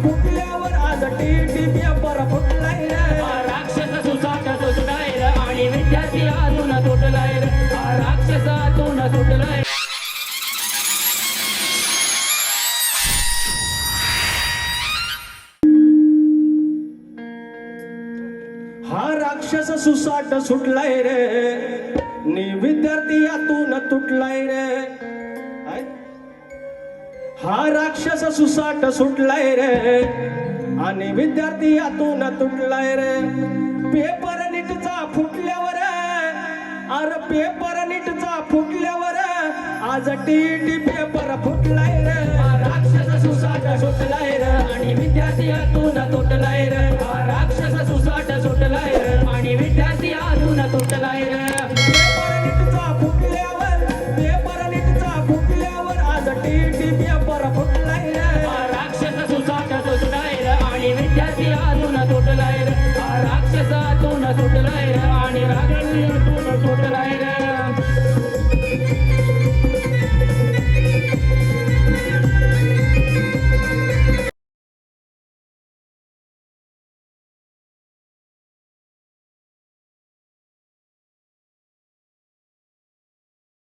फुटल्यावर आज TT paper फुटलाय रे. राक्षस सुसाट सुटलाय रे आणि विद्यार्थी अजून तुटलाय रे. राक्षस अजून सुटलाय. हा राक्षस सुसाट सुटलाय रे नि विद्यार्थी यातून तुटलाय रे. हाय? हा राक्षस सुसाट सुटलाय रे आणि विद्यार्थी यातून तुटलाय रे. पेपर नीटचा फुटल्यावर अरे पेपर नीटचा फुटल्यावर आज टीटी पेपर फुटलाय रे. राक्षस सुसाट सुटलाय रे आणि विद्यार्थी अजून तुटलाय रे. राक्षस सुसाट सुटलाय रे आणि विद्यार्थी अजून तुटलाय रे. पेपर नीटचा फुटल्यावर आज टीटी पेपर फुटलाय रे. राक्षस सुसाट सुटलाय रे आणि विद्यार्थी अजून तुटलाय रे. राक्षस अजून सुटलाय रे आणि रागणी अजून तुटलाय रे.